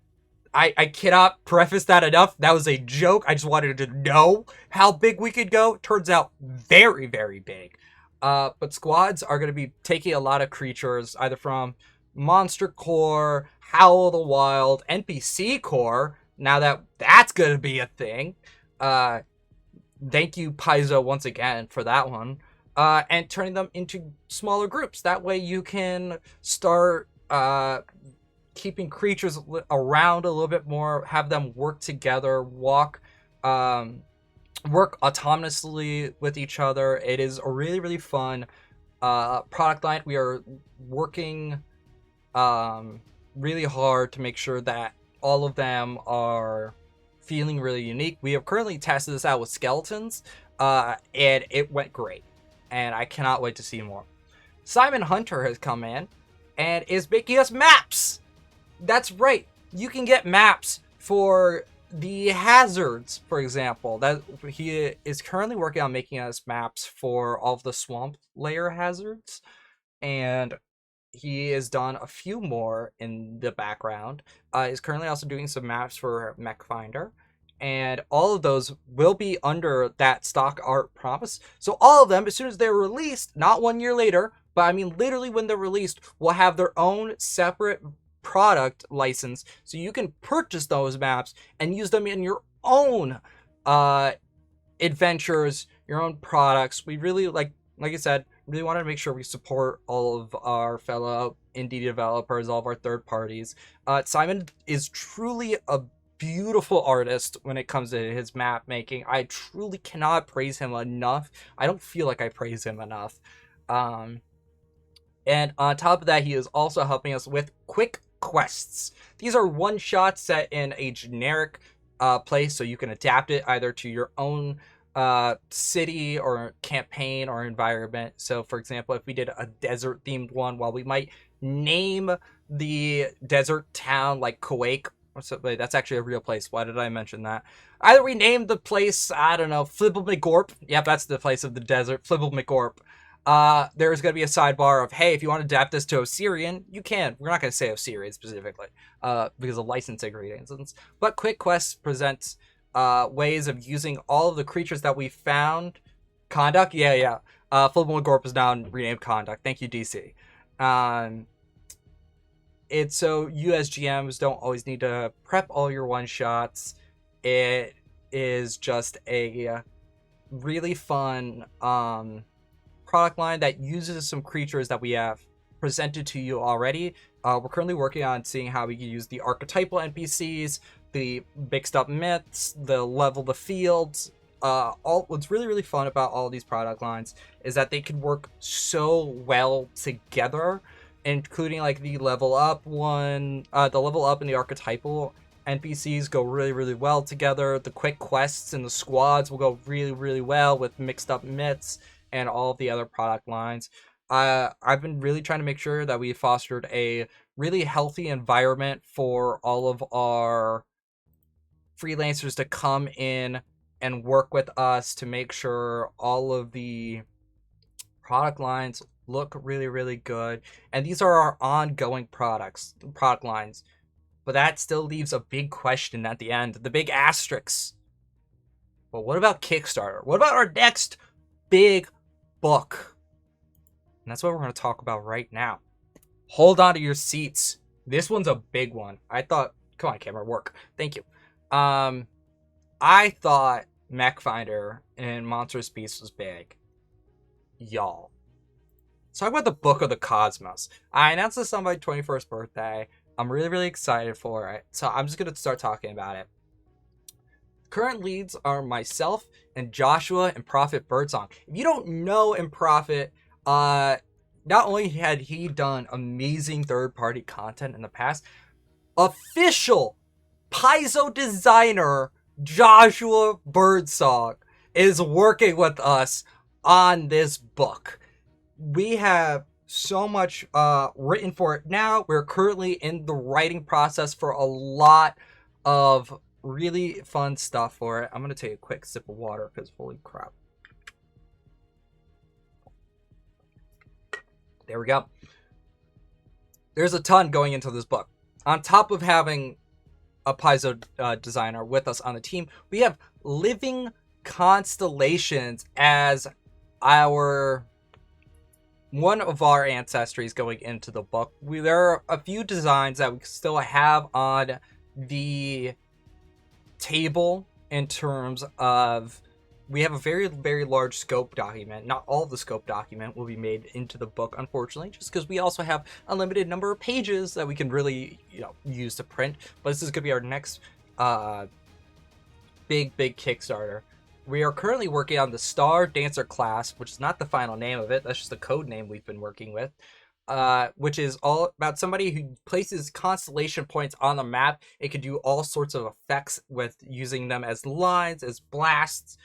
I cannot preface that enough. That was a joke. I just wanted to know how big we could go. Turns out very, very big. But squads are going to be taking a lot of creatures, either from Monster Core, Howl of the Wild, NPC Core. Now that's going to be a thing. Thank you, Paizo, once again for that one. And turning them into smaller groups. That way you can start keeping creatures around a little bit more, have them work together, work autonomously with each other. It is a really, really fun product line. We are working really hard to make sure that all of them are feeling really unique. We have currently tested this out with skeletons, and it went great, and I cannot wait to see more. Simon Hunter has come in and is making us maps. That's right. You can get maps for the hazards, for example. That he is currently working on making us maps for all of the swamp layer hazards, and he has done a few more in the background. Is currently also doing some maps for Mech Finder, and all of those will be under that stock art promise. So all of them, as soon as they're released, not 1 year later, but I mean literally when they're released, will have their own separate product license, so you can purchase those maps and use them in your own adventures, your own products. We really, like I said, really wanted to make sure we support all of our fellow indie developers, all of our third parties. Simon is truly a beautiful artist when it comes to his map making. I truly cannot praise him enough. I don't feel like I praise him enough. And on top of that, he is also helping us with quick quests. These are one-shots set in a generic place, so you can adapt it either to your own city or campaign or environment. So, for example, if we did a desert-themed one, while we might name the desert town like Kuwait, wait, that's actually a real place. Why did I mention that? Either we name the place, I don't know, Flibble McGorp. Yep, that's the place of the desert, Flibble McGorp. There's going to be a sidebar of, hey, if you want to adapt this to Osirian, you can. We're not going to say Osirian specifically, because of licensing reasons. But Quick Quests presents ways of using all of the creatures that we found. Conduct? Yeah. Flibble McGorp is now renamed Conduct. Thank you, DC. It's so you as GMs don't always need to prep all your one-shots. It is just a really fun product line that uses some creatures that we have presented to you already. We're currently working on seeing how we can use the archetypal NPCs, the mixed up myths, the level the fields. What's really, really fun about all of these product lines is that they can work so well together, including like the level up one, the level up and the archetypal NPCs go really, really well together. The quick quests and the squads will go really, really well with mixed up myths and all of the other product lines. I've been really trying to make sure that we fostered a really healthy environment for all of our freelancers to come in and work with us to make sure all of the product lines look really, really good. And these are our ongoing product lines. But that still leaves a big question at the end, the big asterisk. But what about Kickstarter? What about our next big book? And that's what we're going to talk about right now. Hold on to your seats. This one's a big one. I thought, come on, camera, work. Thank you. I thought Mech Finder in Monstrous Beasts was big. Y'all. Let's talk about the Book of the Cosmos. I announced this on my 21st birthday. I'm really, really excited for it. So I'm just going to start talking about it. Current leads are myself and Joshua and Prophet Birdsong. If you don't know Prophet, not only had he done amazing third-party content in the past, official Paizo designer Joshua Birdsong is working with us on this book. We have so much written for it now. We're currently in the writing process for a lot of really fun stuff for it. I'm going to take a quick sip of water because holy crap. There we go. There's a ton going into this book. On top of having a Paizo designer with us on the team, we have Living Constellations as one of our ancestries going into the book. There are a few designs that we still have on the table in terms of we have a very, very large scope document. Not all of the scope document will be made into the book, unfortunately, just because we also have a limited number of pages that we can really, use to print. But this is going to be our next big Kickstarter. We are currently working on the Star Dancer class, which is not the final name of it. That's just the code name we've been working with. Which is all about somebody who places constellation points on the map. It can do all sorts of effects with using them as lines, as blasts.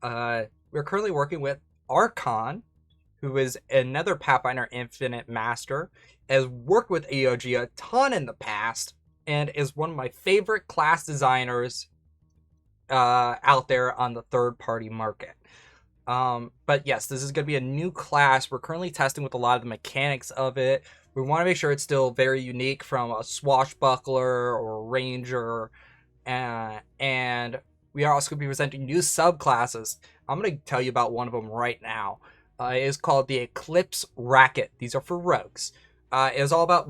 We're currently working with Archon, who is another Pathfinder Infinite Master, has worked with AOG a ton in the past, and is one of my favorite class designers out there on the third-party market. But yes, this is going to be a new class. We're currently testing with a lot of the mechanics of it. We want to make sure it's still very unique from a swashbuckler or a ranger. And we are also going to be presenting new subclasses. I'm going to tell you about one of them right now. It is called the Eclipse Racket. These are for rogues. It is all about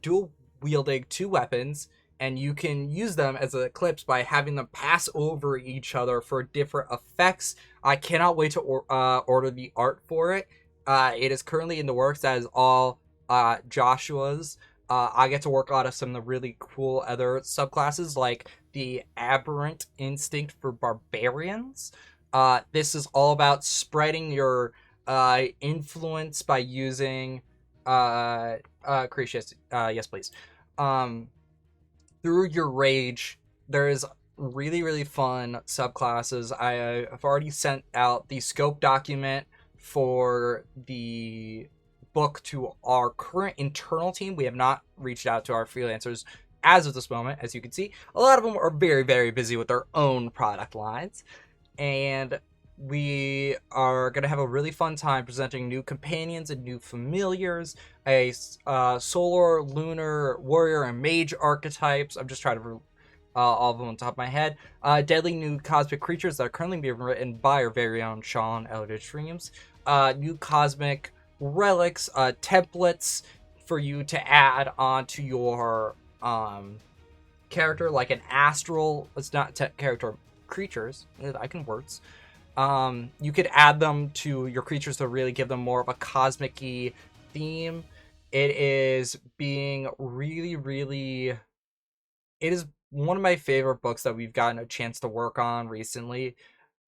dual wielding two weapons, and you can use them as an eclipse by having them pass over each other for different effects. I cannot wait to order the art for it. It is currently in the works. That is all Joshua's. I get to work on some of the really cool other subclasses, like the Aberrant Instinct for Barbarians. This is all about spreading your influence by using Cretius. Yes, please. Through your rage. There's really, really fun subclasses. I've already sent out the scope document for the book to our current internal team. We have not reached out to our freelancers as of this moment. As you can see, a lot of them are very, very busy with their own product lines. And we are going to have a really fun time presenting new companions and new familiars, a solar, lunar, warrior, and mage archetypes. I'm just trying to all of them on top of my head. Deadly new cosmic creatures that are currently being written by our very own Sean Eldritch Streams. New cosmic relics, templates for you to add onto your character, like an astral. It's not character, creatures. I can words. You could add them to your creatures to really give them more of a cosmic-y theme. It is being really, really... It is one of my favorite books that we've gotten a chance to work on recently.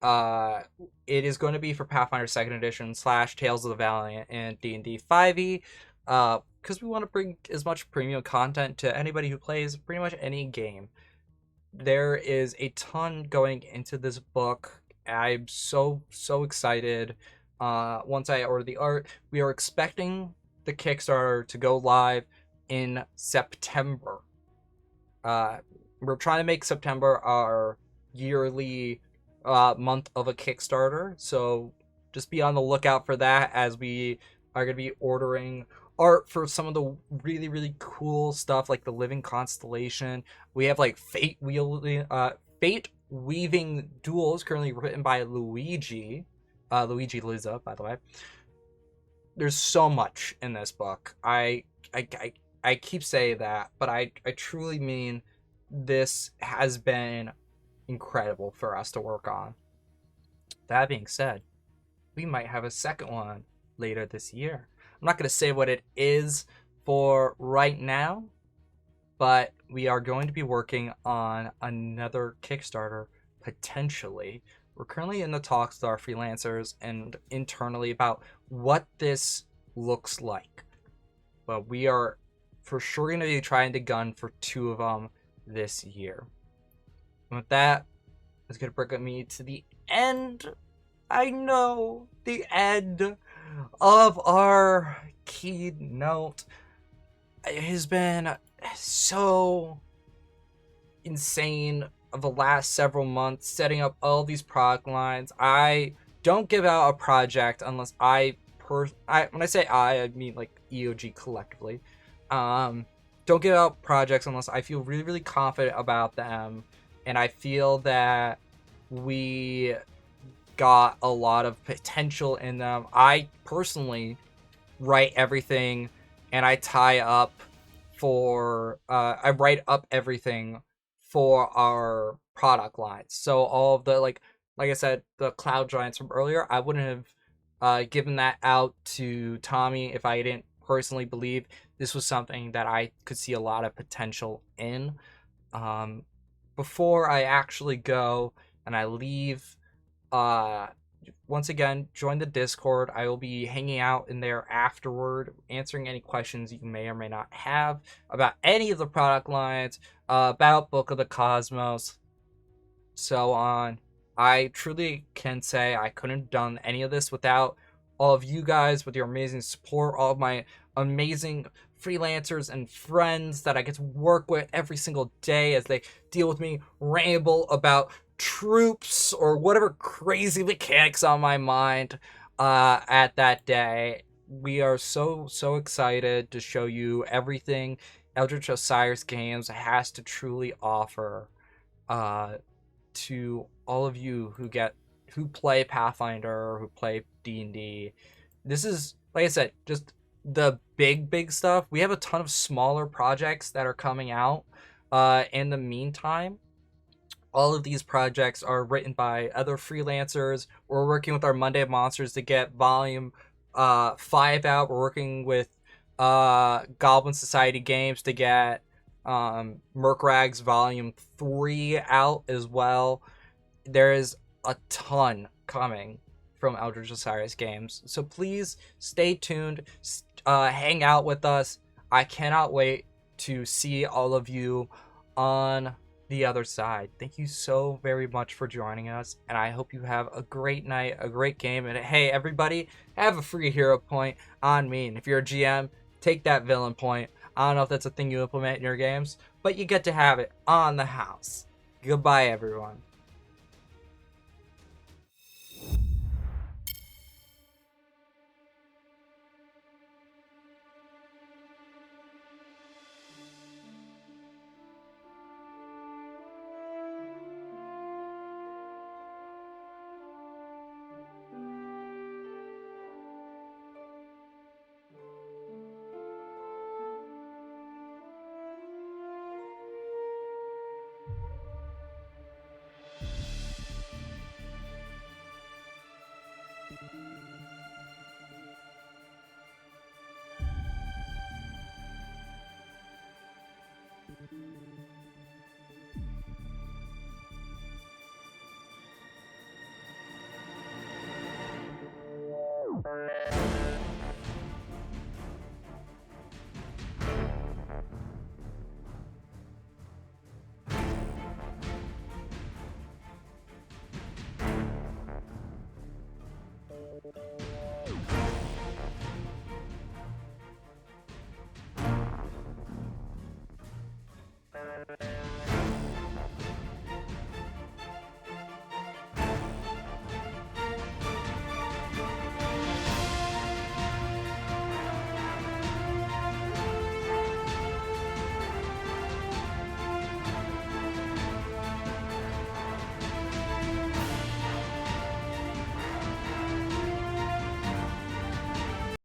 It is going to be for Pathfinder 2nd Edition / Tales of the Valiant and D&D 5e. Because we want to bring as much premium content to anybody who plays pretty much any game. There is a ton going into this book. I'm so excited. Once I order the art, we are expecting the Kickstarter to go live in September. We're trying to make September our yearly month of a Kickstarter, so just be on the lookout for that, as we are going to be ordering art for some of the really, really cool stuff, like the Living Constellation. We have like Fate Weaving Duels, currently written by Luigi Lizza, by the way. There's so much in this book. I keep saying that, but I truly mean this has been incredible for us to work on. That being said, we might have a second one later this year. I'm not going to say what it is for right now, but we are going to be working on another Kickstarter potentially. We're currently in the talks with our freelancers and internally about what this looks like. But we are for sure going to be trying to gun for 2 of them this year. And with that, it's going to bring me to the end. I know, the end of our keynote. It has been so insane of the last several months setting up all these product lines. I don't give out a project unless when I say I mean like EOG collectively. Don't give out projects unless I feel really, really confident about them, and I feel that we got a lot of potential in them. I personally write everything, and I write up everything for our product lines. So all of the like I said, the Cloud Giants from earlier, I wouldn't have given that out to Tommy if I didn't personally believe this was something that I could see a lot of potential in. Before I actually go and I leave, once again, join the Discord. I will be hanging out in there afterward, answering any questions you may or may not have about any of the product lines, about Book of the Cosmos, so on. I truly can say I couldn't have done any of this without all of you guys, with your amazing support, all of my amazing freelancers and friends that I get to work with every single day as they deal with me, ramble about troops or whatever crazy mechanics on my mind at that day. We are so excited to show you everything Eldritch Osiris Games has to truly offer to all of you who play Pathfinder or who play D&D. This is, like I said, just the big stuff. We have a ton of smaller projects that are coming out in the meantime. All of these projects are written by other freelancers. We're working with our Monday Monsters to get volume 5 out. We're working with Goblin Society Games to get Merkrags volume 3 out as well. There is a ton coming from Eldritch Osiris Games, so please stay tuned, hang out with us. I cannot wait to see all of you on the other side. Thank you so very much for joining us, and I hope you have a great night, a great game. And hey, everybody, have a free hero point on me. And if you're a GM, take that villain point. I don't know if that's a thing you implement in your games, but you get to have it on the house. Goodbye, everyone.